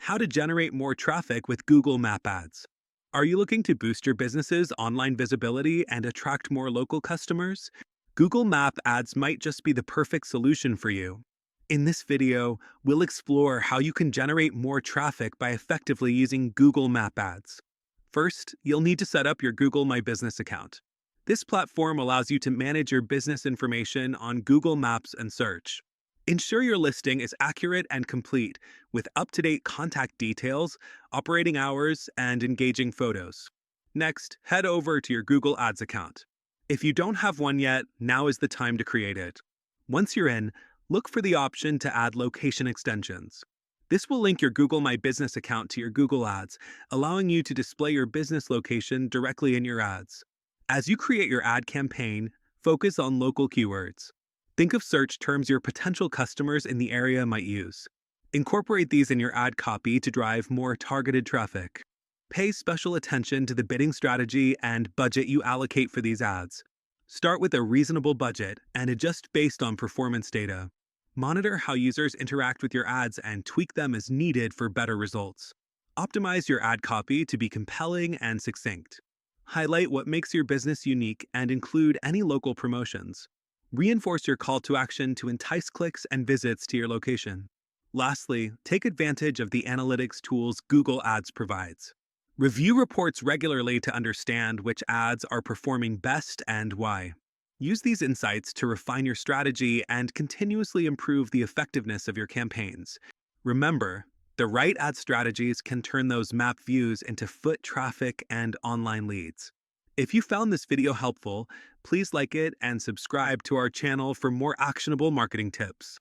How to generate more traffic with Google Map ads. Are you looking to boost your business's online visibility and attract more local customers? Google Map ads might just be the perfect solution for you. In this video, we'll explore how you can generate more traffic by effectively using Google Map ads. First, you'll need to set up your Google My Business account. This platform allows you to manage your business information on Google Maps and search. Ensure your listing is accurate and complete, with up-to-date contact details, operating hours, and engaging photos. Next, head over to your Google Ads account. If you don't have one yet, now is the time to create it. Once you're in, look for the option to add location extensions. This will link your Google My Business account to your Google Ads, allowing you to display your business location directly in your ads. As you create your ad campaign, focus on local keywords. Think of search terms your potential customers in the area might use. Incorporate these in your ad copy to drive more targeted traffic. Pay special attention to the bidding strategy and budget you allocate for these ads. Start with a reasonable budget and adjust based on performance data. Monitor how users interact with your ads and tweak them as needed for better results. Optimize your ad copy to be compelling and succinct. Highlight what makes your business unique and include any local promotions. Reinforce your call to action to entice clicks and visits to your location. Lastly, take advantage of the analytics tools Google Ads provides. Review reports regularly to understand which ads are performing best and why. Use these insights to refine your strategy and continuously improve the effectiveness of your campaigns. Remember, the right ad strategies can turn those map views into foot traffic and online leads. If you found this video helpful, please like it and subscribe to our channel for more actionable marketing tips.